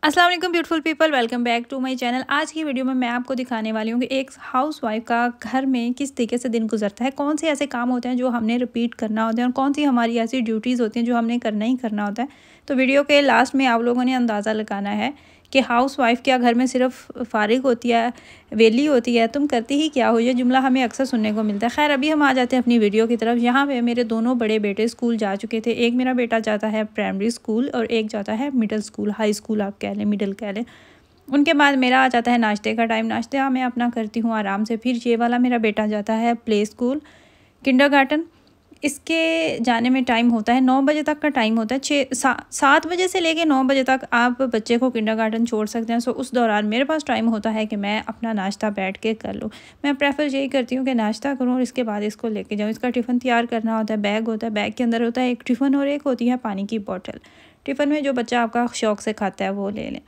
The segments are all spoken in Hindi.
अस्सलाम वालेकुम beautiful people, welcome back to my channel. आज की वीडियो में मैं आपको दिखाने वाली हूँ कि एक हाउसवाइफ का घर में किस तरीके से दिन गुजरता है, कौन से ऐसे काम होते हैं जो हमने रिपीट करना होता है और कौन सी हमारी ऐसी ड्यूटीज़ होती हैं जो हमने करना ही करना होता है। तो वीडियो के लास्ट में आप लोगों ने अंदाज़ा लगाना है कि हाउसवाइफ क्या घर में सिर्फ फारिग होती है, वेली होती है, तुम करती ही क्या हो। ये जुमला हमें अक्सर सुनने को मिलता है। खैर, अभी हम आ जाते हैं अपनी वीडियो की तरफ। यहाँ पे मेरे दोनों बड़े बेटे स्कूल जा चुके थे। एक मेरा बेटा जाता है प्राइमरी स्कूल और एक जाता है मिडिल स्कूल, हाई स्कूल आप कह लें, मिडिल कह लें। उनके बाद मेरा आ जाता है नाश्ते का टाइम। नाश्ता मैं अपना करती हूँ आराम से। फिर ये वाला मेरा बेटा जाता है प्ले स्कूल, किंडरगार्टन। इसके जाने में टाइम होता है 9 बजे तक का टाइम होता है। 7 बजे से लेके 9 बजे तक आप बच्चे को किंडरगार्टन छोड़ सकते हैं। सो उस दौरान मेरे पास टाइम होता है कि मैं अपना नाश्ता बैठ के कर लूँ। मैं प्रेफर यही करती हूँ कि नाश्ता करूँ और इसके बाद इसको लेके जाऊँ। इसका टिफ़िन तैयार करना होता है, बैग होता है, बैग के अंदर होता है एक टिफ़िन और एक होती है पानी की बोतल। टिफ़िन में जो बच्चा आपका शौक़ से खाता है वो ले लें।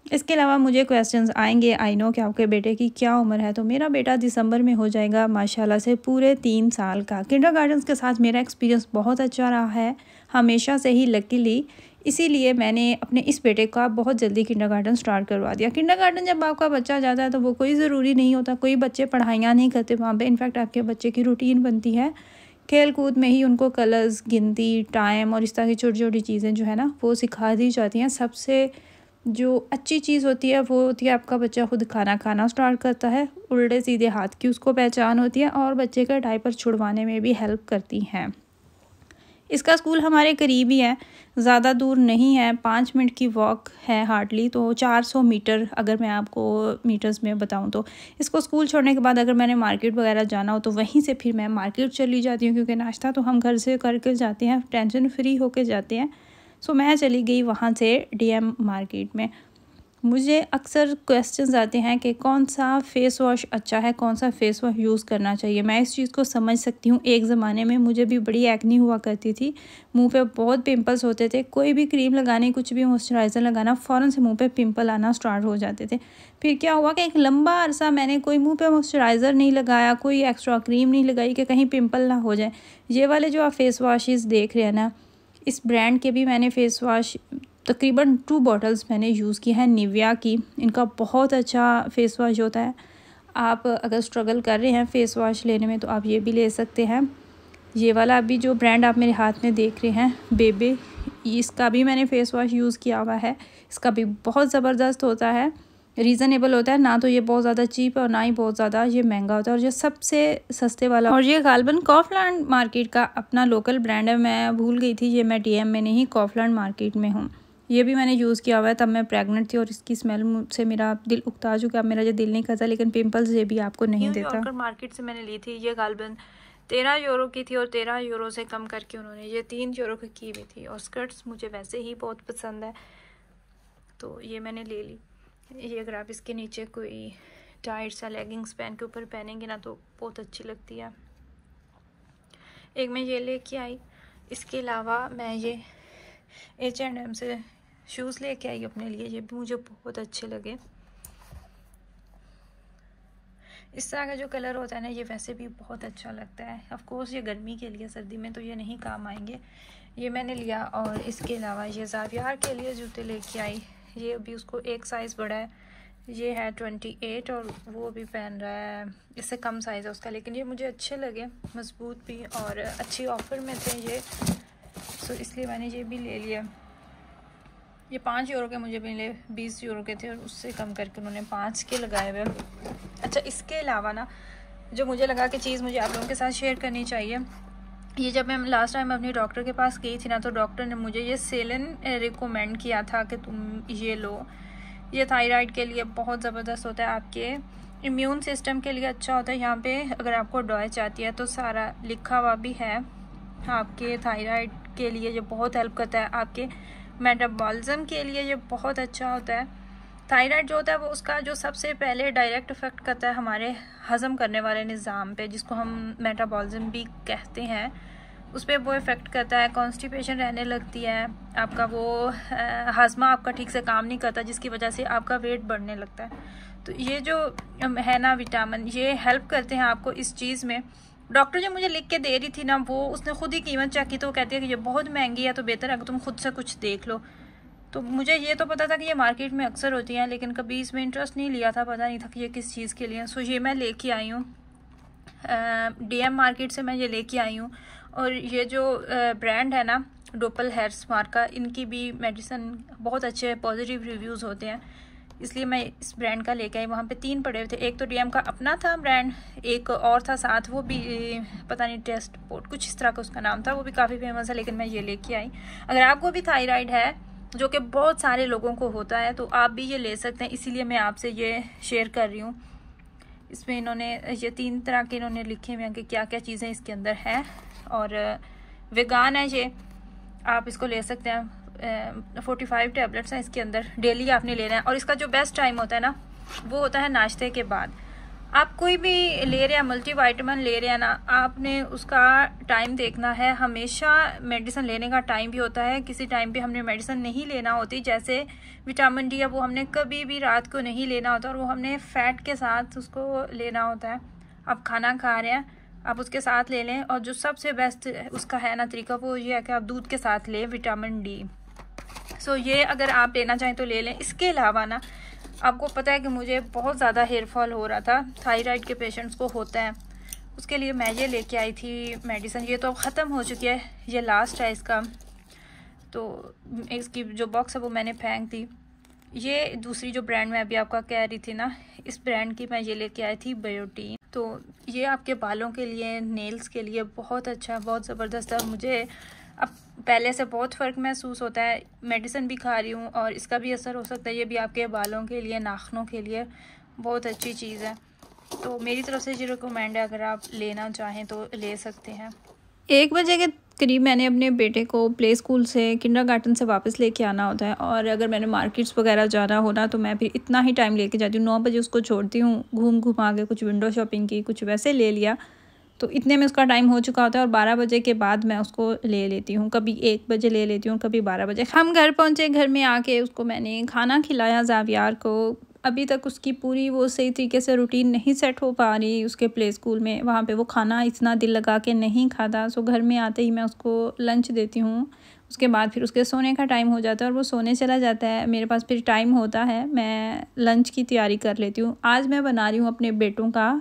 इसके अलावा मुझे क्वेश्चंस आएंगे, आई नो कि आपके बेटे की क्या उम्र है। तो मेरा बेटा दिसंबर में हो जाएगा माशाल्लाह से पूरे 3 साल का। किंडरगार्टन के साथ मेरा एक्सपीरियंस बहुत अच्छा रहा है हमेशा से ही, लकीली। इसीलिए मैंने अपने इस बेटे का बहुत जल्दी किंडरगार्टन स्टार्ट करवा दिया। किंडरगार्टन जब आपका बच्चा जाता है तो वो कोई ज़रूरी नहीं होता, कोई बच्चे पढ़ाइयाँ नहीं करते वहाँ पर। इनफैक्ट आपके बच्चे की रूटीन बनती है खेल कूद में ही, उनको कलर्स, गिनती, टाइम और इस तरह की छोटी छोटी चीज़ें जो है ना वो सिखा दी जाती हैं। सबसे जो अच्छी चीज़ होती है वो होती है आपका बच्चा खुद खाना खाना स्टार्ट करता है, उल्टे सीधे हाथ की उसको पहचान होती है और बच्चे का डायपर छुड़वाने में भी हेल्प करती हैं। इसका स्कूल हमारे करीब ही है, ज़्यादा दूर नहीं है, 5 मिनट की वॉक है हार्डली। तो 400 मीटर अगर मैं आपको मीटर्स में बताऊं तो। इसको स्कूल छोड़ने के बाद अगर मैंने मार्केट वगैरह जाना हो तो वहीं से फिर मैं मार्केट चली जाती हूँ, क्योंकि नाश्ता तो हम घर से करके जाते हैं, टेंशन फ्री होके जाते हैं। सो मैं चली गई वहाँ से डीएम मार्केट में। मुझे अक्सर क्वेश्चंस आते हैं कि कौन सा फ़ेस वॉश अच्छा है, कौन सा फ़ेस वॉश यूज़ करना चाहिए। मैं इस चीज़ को समझ सकती हूँ। एक ज़माने में मुझे भी बड़ी एक्नी हुआ करती थी, मुंह पे बहुत पिंपल्स होते थे। कोई भी क्रीम लगाने, कुछ भी मॉइस्चराइज़र लगाना, फ़ौरन से मुंह पे पिंपल आना स्टार्ट हो जाते थे। फिर क्या हुआ कि एक लंबा अरसा मैंने कोई मुँह पे मॉइस्चराइज़र नहीं लगाया, कोई एक्स्ट्रा क्रीम नहीं लगाई कि कहीं पिंपल ना हो जाए। ये वाले जो आप फ़ेस वॉशेज़ देख रहे हैं ना, इस ब्रांड के भी मैंने फ़ेस वॉश तकरीबन 2 बॉटल्स मैंने यूज़ की हैं निविया की। इनका बहुत अच्छा फ़ेस वॉश होता है। आप अगर स्ट्रगल कर रहे हैं फ़ेस वॉश लेने में तो आप ये भी ले सकते हैं। ये वाला अभी जो ब्रांड आप मेरे हाथ में देख रहे हैं, बेबे, इसका भी मैंने फ़ेस वॉश यूज़ किया हुआ है। इसका भी बहुत ज़बरदस्त होता है, रीज़नेबल होता है, ना तो ये बहुत ज़्यादा चीप और ना ही बहुत ज़्यादा ये महंगा होता है। और ये सबसे सस्ते वाला, और ये गालबन कॉफलैंड मार्केट का अपना लोकल ब्रांड है। मैं भूल गई थी, ये मैं डीएम में नहीं कॉफलैंड मार्केट में हूँ। ये भी मैंने यूज़ किया हुआ है, तब मैं प्रेग्नेंट थी और इसकी स्मेल से मेरा दिल उकता चुका। अब मेरा जो दिल नहीं करता, लेकिन पिंपल्स ये भी आपको नहीं देता। मार्केट से मैंने ली थी, ये गालबन 13 यूरो की थी और 13 यूरो से कम करके उन्होंने ये 3 यूरो की हुई थी। और स्कर्ट्स मुझे वैसे ही बहुत पसंद है तो ये मैंने ले ली। ये अगर आप इसके नीचे कोई टाइट सा लेगिंग्स पहन के ऊपर पहनेंगे ना तो बहुत अच्छी लगती है। एक मैं ये लेके आई। इसके अलावा मैं ये H&M से शूज़ लेके आई अपने लिए, ये भी मुझे बहुत अच्छे लगे। इस तरह का जो कलर होता है ना, ये वैसे भी बहुत अच्छा लगता है। ऑफ कोर्स ये गर्मी के लिए, सर्दी में तो ये नहीं काम आएंगे। ये मैंने लिया। और इसके अलावा ये ज़ावियार के लिए जूते लेके आई। ये अभी उसको एक साइज़ बड़ा है, ये है 28 और वो भी पहन रहा है, इससे कम साइज़ है उसका, लेकिन ये मुझे अच्छे लगे, मजबूत भी और अच्छी ऑफ़र में थे ये। सो इसलिए मैंने ये भी ले लिया। ये 5 यूरो के मुझे मिले, 20 यूरो के थे और उससे कम करके उन्होंने 5 के लगाए हुए। अच्छा, इसके अलावा ना जो मुझे लगा कि चीज़ मुझे आप लोगों के साथ शेयर करनी चाहिए, ये जब मैं लास्ट टाइम अपनी डॉक्टर के पास गई थी ना, तो डॉक्टर ने मुझे ये सेलन रिकमेंड किया था कि तुम ये लो। ये थायराइड के लिए बहुत ज़बरदस्त होता है, आपके इम्यून सिस्टम के लिए अच्छा होता है। यहाँ पे अगर आपको डॉयच आती है तो सारा लिखा हुआ भी है। आपके थायराइड के लिए ये बहुत हेल्प करता है। आपके मेटाबॉलिज्म के लिए ये बहुत अच्छा होता है। थायराइड जो होता है वो उसका जो सबसे पहले डायरेक्ट इफेक्ट करता है हमारे हज़म करने वाले निज़ाम पे, जिसको हम मेटाबॉलिज्म भी कहते हैं, उस पर वो इफ़ेक्ट करता है। कॉन्स्टिपेशन रहने लगती है, आपका वो हाजमा आपका ठीक से काम नहीं करता, जिसकी वजह से आपका वेट बढ़ने लगता है। तो ये जो है ना विटामिन, ये हेल्प करते हैं आपको इस चीज़ में। डॉक्टर जो मुझे लिख के दे रही थी ना, वो उसने खुद ही कीमत चेक की तो वो कहती है कि ये बहुत महंगी है, तो बेहतर है कि तुम खुद से कुछ देख लो। तो मुझे ये तो पता था कि ये मार्केट में अक्सर होती हैं, लेकिन कभी इसमें इंटरेस्ट नहीं लिया था, पता नहीं था कि ये किस चीज़ के लिए। सो ये मैं लेके आई हूँ, DM मार्केट से मैं ये लेके आई हूँ। और ये जो ब्रांड है ना, डोपल हेयर स्मार्ट का, इनकी भी मेडिसिन बहुत अच्छे पॉजिटिव रिव्यूज़ होते हैं, इसलिए मैं इस ब्रांड का लेके आई। वहाँ पे 3 पड़े हुए थे, एक तो DM का अपना था ब्रांड, एक और था साथ, वो भी पता नहीं टेस्ट पोर्ट कुछ इस तरह का उसका नाम था, वो भी काफ़ी फेमस है, लेकिन मैं ये लेके आई। अगर आपको भी थायराइड है, जो कि बहुत सारे लोगों को होता है, तो आप भी ये ले सकते हैं, इसीलिए मैं आपसे ये शेयर कर रही हूँ। इसमें इन्होंने ये 3 तरह के इन्होंने लिखे हुए हैं कि क्या क्या चीज़ें इसके अंदर हैं, और वेगान है ये, आप इसको ले सकते हैं। 45 टैबलेट्स हैं इसके अंदर, डेली आपने लेना है। और इसका जो बेस्ट टाइम होता है ना, वो होता है नाश्ते के बाद। आप कोई भी ले रहे हैं, मल्टीविटामिन ले रहे हैं ना, आपने उसका टाइम देखना है। हमेशा मेडिसिन लेने का टाइम भी होता है, किसी टाइम पे हमने मेडिसिन नहीं लेना होती, जैसे विटामिन D है, वो हमने कभी भी रात को नहीं लेना होता, और वो हमने फैट के साथ उसको लेना होता है। आप खाना खा रहे हैं, आप उसके साथ ले लें। और जो सबसे बेस्ट उसका है ना तरीका, वो ये है कि आप दूध के साथ लें विटामिन D। सो ये अगर आप लेना चाहें तो ले लें। इसके अलावा ना, आपको पता है कि मुझे बहुत ज़्यादा हेयर फॉल हो रहा था, थायराइड के पेशेंट्स को होता है, उसके लिए मैं ये लेके आई थी मेडिसिन। ये तो अब ख़त्म हो चुकी है, ये लास्ट है इसका, तो इसकी जो बॉक्स है वो मैंने फेंक दी। ये दूसरी जो ब्रांड मैं अभी आपका कह रही थी ना, इस ब्रांड की मैं ये लेके आई थी, बायोटीन। तो ये आपके बालों के लिए, नेल्स के लिए बहुत अच्छा है, बहुत ज़बरदस्त है। मुझे अब पहले से बहुत फ़र्क महसूस होता है, मेडिसिन भी खा रही हूँ और इसका भी असर हो सकता है। ये भी आपके बालों के लिए, नाखूनों के लिए बहुत अच्छी चीज़ है। तो मेरी तरफ से ये रिकमेंड है, अगर आप लेना चाहें तो ले सकते हैं। 1 बजे के करीब मैंने अपने बेटे को प्ले स्कूल से, किंडरगार्टन से वापस लेके आना होता है, और अगर मैंने मार्केट्स वगैरह जाना हो ना, तो मैं फिर इतना ही टाइम लेके जाती हूँ। 9 बजे उसको छोड़ती हूँ, घूम घुमा के कुछ विंडो शॉपिंग की, कुछ वैसे ले लिया, तो इतने में उसका टाइम हो चुका होता है। और 12 बजे के बाद मैं उसको ले लेती हूँ, कभी 1 बजे ले लेती हूँ, कभी 12 बजे। हम घर पहुँचे, घर में आके उसको मैंने खाना खिलाया ज़ावियार को। अभी तक उसकी पूरी वो सही तरीके से रूटीन नहीं सेट हो पा रही उसके प्ले स्कूल में, वहाँ पे वो खाना इतना दिल लगा के नहीं खाता। सो घर में आते ही मैं उसको लंच देती हूँ, उसके बाद फिर उसके सोने का टाइम हो जाता है और वो सोने चला जाता है। मेरे पास फिर टाइम होता है, मैं लंच की तैयारी कर लेती हूँ। आज मैं बना रही हूँ अपने बेटों का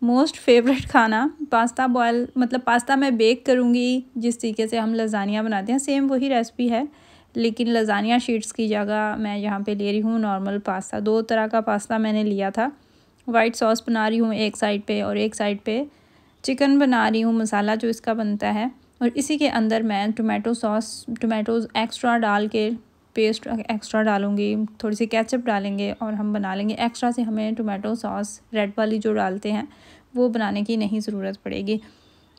मोस्ट फेवरेट खाना, पास्ता बॉयल, मतलब पास्ता मैं बेक करूँगी जिस तरीके से हम लज़ानिया बनाते हैं, सेम वही रेसिपी है, लेकिन लज़ानिया शीट्स की जगह मैं यहाँ पे ले रही हूँ नॉर्मल पास्ता। 2 तरह का पास्ता मैंने लिया था। वाइट सॉस बना रही हूँ एक साइड पे, और एक साइड पे चिकन बना रही हूँ, मसाला जो इसका बनता है। और इसी के अंदर मैं टोमेटो सॉस, टोमेटोज़ एक्स्ट्रा डाल के, पेस्ट एक्स्ट्रा डालूँगी, थोड़ी सी केचप डालेंगे और हम बना लेंगे। एक्स्ट्रा से हमें टोमेटो सॉस रेड वाली जो डालते हैं वो बनाने की नहीं ज़रूरत पड़ेगी।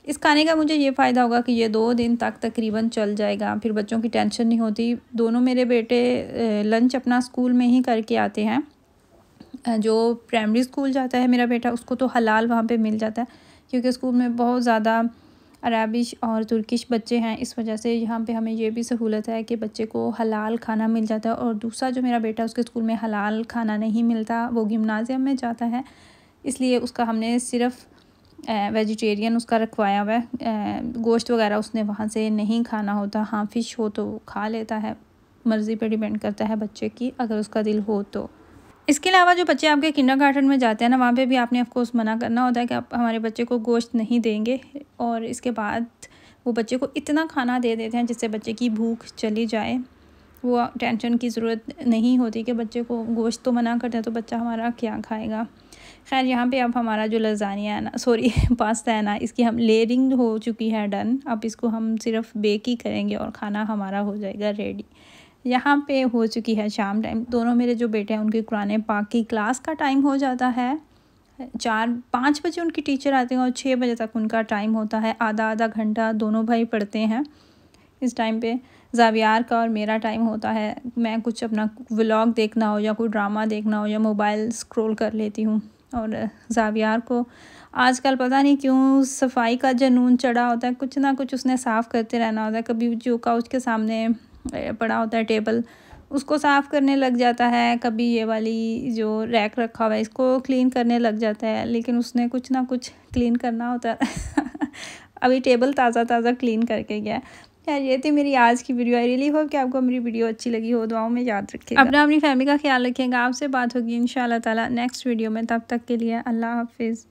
इस खाने का मुझे ये फ़ायदा होगा कि ये 2 दिन तक तकरीबन चल जाएगा, फिर बच्चों की टेंशन नहीं होती। दोनों मेरे बेटे लंच अपना स्कूल में ही करके आते हैं। जो प्राइमरी स्कूल जाता है मेरा बेटा, उसको तो हलाल वहाँ पे मिल जाता है, क्योंकि स्कूल में बहुत ज़्यादा अरबिश और तुर्किश बच्चे हैं, इस वजह से यहाँ पे हमें ये भी सहूलत है कि बच्चे को हलाल खाना मिल जाता है। और दूसरा जो मेरा बेटा, उसके स्कूल में हलाल खाना नहीं मिलता, वो गिम्नाजियम में जाता है, इसलिए उसका हमने सिर्फ वेजिटेरियन उसका रखवाया हुआ है। गोश्त वगैरह उसने वहाँ से नहीं खाना होता। हाँ, फ़िश हो तो खा लेता है, मर्ज़ी पे डिपेंड करता है बच्चे की, अगर उसका दिल हो तो। इसके अलावा जो बच्चे आपके किंडरगार्टन में जाते हैं ना, वहाँ पे भी आपने ऑफकोर्स मना करना होता है कि आप हमारे बच्चे को गोश्त नहीं देंगे। और इसके बाद वो बच्चे को इतना खाना दे देते हैं जिससे बच्चे की भूख चली जाए। वो टेंशन की ज़रूरत नहीं होती कि बच्चे को गोश्त तो मना करते हैं तो बच्चा हमारा क्या खाएगा। खैर, यहाँ पे अब हमारा जो लज़ानिया है ना, सॉरी पास्ता है ना, इसकी हम लेयरिंग हो चुकी है डन। अब इसको हम सिर्फ बेक ही करेंगे और खाना हमारा हो जाएगा रेडी। यहाँ पे हो चुकी है शाम टाइम। दोनों मेरे जो बेटे हैं उनकी कुरान पाक की क्लास का टाइम हो जाता है। 4-5 बजे उनकी टीचर आते हैं और 6 बजे तक उनका टाइम होता है। आधा घंटा दोनों भाई पढ़ते हैं। इस टाइम पे ज़ावियार का और मेरा टाइम होता है। मैं कुछ अपना व्लॉग देखना हो या कोई ड्रामा देखना हो या मोबाइल स्क्रॉल कर लेती हूँ। और ज़ावियार को आजकल पता नहीं क्यों सफाई का जुनून चढ़ा होता है, कुछ ना कुछ उसने साफ़ करते रहना होता है। कभी जो काउच के सामने पड़ा होता है टेबल, उसको साफ़ करने लग जाता है, कभी ये वाली जो रैक रखा हुआ है इसको क्लीन करने लग जाता है, लेकिन उसने कुछ ना कुछ क्लीन करना होता है। अभी टेबल ताज़ा क्लीन करके गया है। यार ये थी मेरी आज की वीडियो। आई रियली होप कि आपको मेरी वीडियो अच्छी लगी हो। दुआओं में याद रखिएगा, अपनी फैमिली का ख्याल रखिएगा। आपसे बात होगी इंशाल्लाह ताला नेक्स्ट वीडियो में। तब तक के लिए अल्लाह हाफिज़।